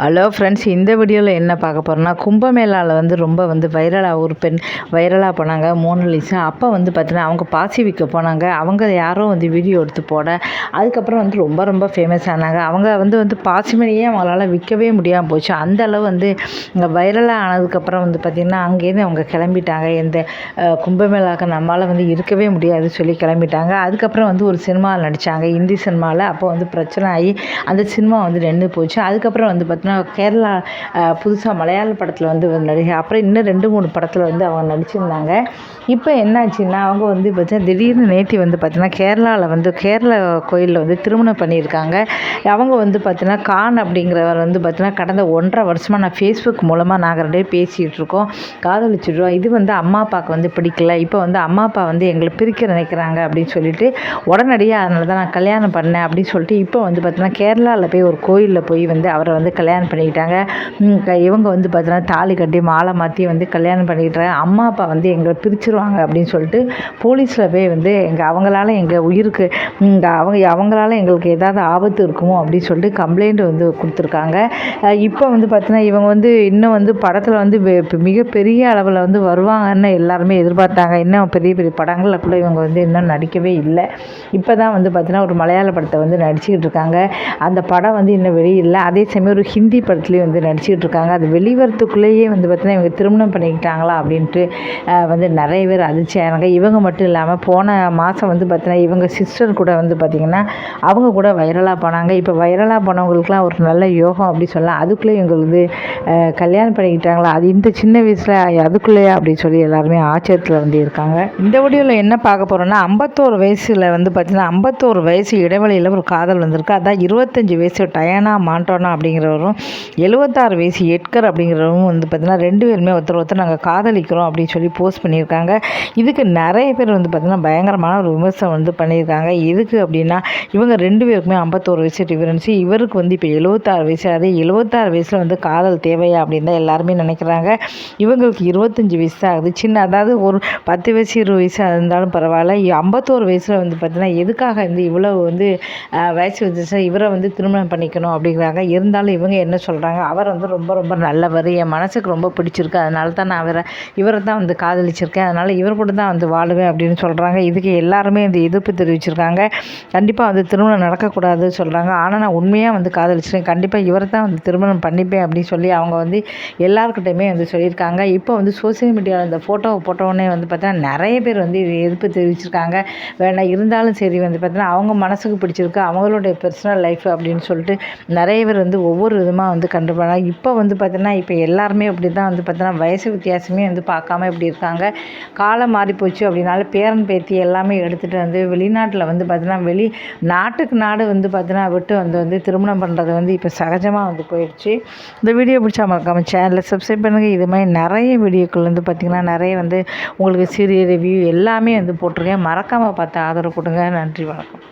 Hello friends, இந்த வீடியோவில் என்ன பார்க்க போகிறோன்னா, கும்பமேளாவில் வந்து ரொம்ப வைரலாக ஒரு பெண் வைரலாக போனாங்க மோனலிசா. அப்போ பார்த்தீங்கன்னா அவங்க பாசி விற்க போனாங்க. அவங்க யாரோ வீடியோ எடுத்து போட, அதுக்கப்புறம் ரொம்ப ஃபேமஸ் ஆனாங்க. அவங்க பாசிமணியே அவங்களால விற்கவே முடியாமல் போச்சு. அந்த அளவு வைரலாக ஆனதுக்கப்புறம் பார்த்திங்கன்னா அங்கேருந்து அவங்க கிளம்பிட்டாங்க. இந்த கும்பமேளாவுக்கு நம்மளால் இருக்கவே முடியாது சொல்லி கிளம்பிட்டாங்க. அதுக்கப்புறம் ஒரு சினிமாவில் நடித்தாங்க, ஹிந்தி சினிமாவில். அப்போ பிரச்சனை ஆகி அந்த சினிமா நின்று போச்சு. அதுக்கப்புறம் பார்த்தீங்கன்னா கேரளா புதுசாக மலையாள படத்தில் நடிகை, அப்புறம் இன்னும் 2-3 படத்தில் அவங்க நடிச்சிருந்தாங்க. இப்போ என்னாச்சுன்னா அவங்க பார்த்தீங்கன்னா திடீர்னு நேற்று பார்த்தீங்கன்னா கேரளாவில் கேரளா கோயிலில் திருமணம் பண்ணியிருக்காங்க. அவங்க பார்த்தீங்கன்னா கான் அப்படிங்கிறவர் பார்த்தீங்கன்னா கடந்த 1.5 வருஷமாக நான் ஃபேஸ்புக் மூலமாக நாங்கள் 2 பேரும் பேசிகிட்டு இருக்கோம், காதலிச்சிடுறோம். இது அம்மா அப்பாவுக்கு பிடிக்கல. இப்போ அம்மா அப்பா எங்களை பிரிக்க நினைக்கிறாங்க அப்படின்னு சொல்லிட்டு உடனடியாக அதனால தான் நான் கல்யாணம் பண்ணேன் அப்படின்னு சொல்லிட்டு இப்போ பார்த்தீங்கன்னா கேரளாவில் போய் ஒரு கோயிலில் போய் அவரை கல்யாணம் பண்ணிக்கிட்டாங்க. இவங்க பார்த்தீங்கன்னா தாலி கட்டி மாலை மாற்றி கல்யாணம் பண்ணிக்கிட்டாங்க. அம்மா அப்பா எங்களை பிரிச்சுருவாங்க அப்படின்னு சொல்லிட்டு போலீஸில் போய் அவங்களால எங்கள் உயிருக்கு அவங்களால எங்களுக்கு ஏதாவது ஆபத்து இருக்குமோ அப்படின்னு சொல்லிட்டு கம்ப்ளைண்ட் கொடுத்துருக்காங்க. இப்போ பார்த்தீங்கன்னா இவங்க இன்னும் படத்தில் மிகப்பெரிய அளவில் வருவாங்கன்னு எல்லாருமே எதிர்பார்த்தாங்க. இன்னும் பெரிய பெரிய படங்களில் கூட இவங்க இன்னும் நடிக்கவே இல்லை. இப்போ தான் பார்த்தீங்கன்னா ஒரு மலையாள படத்தை நடிச்சுக்கிட்டு இருக்காங்க. அந்த படம் இன்னும் வெளியில்லை. அதே சமயம் ஒரு ஹிந்தி படத்துலேயும் நடிச்சுக்கிட்டு இருக்காங்க. அது வெளிவரத்துக்குள்ளேயே பார்த்தீங்கன்னா இவங்க திருமணம் பண்ணிக்கிட்டாங்களா அப்படின்ட்டு நிறைய பேர் அதிர்ச்சி ஆனாங்க. இவங்க மட்டும் இல்லாமல் போன மாதம் பார்த்தீங்கன்னா இவங்க சிஸ்டர் கூட பார்த்திங்கன்னா அவங்க கூட வைரலாக போனாங்க. இப்போ வைரலாக போனவங்களுக்குலாம் ஒரு நல்ல யோகம் அப்படி சொல்லலாம். அதுக்குள்ளே இவங்களுக்கு கல்யாணம் பண்ணிக்கிட்டாங்களா, அது இந்த சின்ன வயசில் அதுக்குள்ளேயே அப்படின்னு சொல்லி எல்லாருமே ஆச்சரியத்தில் இருக்காங்க. இந்த வீடியோவில் என்ன பார்க்க போகிறோன்னா 51 வயசில் பார்த்திங்கன்னா 51 வயசு இடைவெளியில் ஒரு காதல் வந்திருக்கு. அதான் 25 வயசு டயானா மாண்டோனா அப்படிங்கிறவரும் 76 வயசு எட்கர் அப்படிங்கிறவரும் பார்த்திங்கன்னா 2 பேருமே ஒருத்தர் நாங்கள் காதலிக்கிறோம் அப்படின்னு சொல்லி போஸ்ட் பண்ணியிருக்காங்க. இதுக்கு நிறைய பேர் பார்த்திங்கன்னா பயங்கரமான ஒரு விமர்சனம் பண்ணியிருக்காங்க. எதுக்கு அப்படின்னா இவங்க 2 பேருக்குமே 51 வயசு டிஃபரன்ஸு. இவருக்கு இப்போ 76 வயசு. அதே 76 வயசில் காதல் தேவையா அப்படின்னு தான் எல்லாருமே நினைக்கிறாங்க. இவங்களுக்கு 25 வயசு தான் ஆகுது. சின்ன அதாவது ஒரு 10 வயசு 20 வயசு இருந்தாலும் பரவாயில்ல. 51 வயசில் பார்த்திங்கன்னா எதுக்காக இவ்வளவு வயசு வந்துச்சு இவரை திருமணம் பண்ணிக்கணும் அப்படிங்கிறாங்க. இருந்தாலும் இவங்க என்ன சொல்கிறாங்க, அவர் ரொம்ப நல்லவர், என் மனசுக்கு ரொம்ப பிடிச்சிருக்கு, அதனால தான் நான் இவரை தான் காதலிச்சிருக்கேன், அதனால் இவர் கூட தான் வாழுவேன் அப்படின்னு சொல்கிறாங்க. இதுக்கு எல்லாருமே எதிர்ப்பு தெரிவிச்சிருக்காங்க. கண்டிப்பாக திருமணம் நடக்கக்கூடாது சொல்கிறாங்க. ஆனால் நான் உண்மையாக காதலிச்சிருக்கேன், கண்டிப்பாக இவரை தான் திருமணம் பண்ணிப்பேன் அப்படின்னு சொல்லி அவங்க எல்லாருக்கிட்டையுமே சொல்லியிருக்காங்க. இப்போ சோசியல் மீடியாவில் இந்த ஃபோட்டோவை போட்டோன்னே பார்த்தீங்கன்னா நிறைய பேர் இது எதிர்ப்பு தெரிவிச்சிருக்காங்க. வேணா இருந்தாலும் சரி பார்த்தீங்கன்னா அவங்க மனசுக்கு பிடிச்சிருக்கு, அவங்களுடைய பர்சனல் லைஃப் அப்படின்னு சொல்லிட்டு நிறைய பேர் ஒவ்வொரு விதமாக கண்டுபிடிப்பாங்க. இப்போ பார்த்தீங்கன்னா இப்போ எல்லாருமே அப்படி தான் பார்த்தீங்கன்னா வயசு வித்தியாசமே பார்க்காம இப்படி இருக்காங்க. காலம் மாறி போச்சு அப்படின்னால பேரன் பேத்தி எல்லாமே எடுத்துகிட்டு வெளிநாட்டில் பார்த்தீங்கன்னா நாட்டுக்கு நாடு பார்த்தீங்கன்னா விட்டு திருமணம் பண்ணுறது இப்போ சகஜமாக போயிடுச்சு. இந்த வீடியோ பிடிச்சா மறக்காம சேனலை சப்ஸ்கிரைப் பண்ணுங்கள். இது மாதிரி நிறைய வீடியோக்கள் பார்த்திங்கன்னா நிறைய உங்களுக்கு சீரியல் ரிவ்யூ எல்லாமே போட்டிருக்கேன். மறக்காமல் பார்த்து ஆதரவு கொடுங்க. நன்றி, வணக்கம்.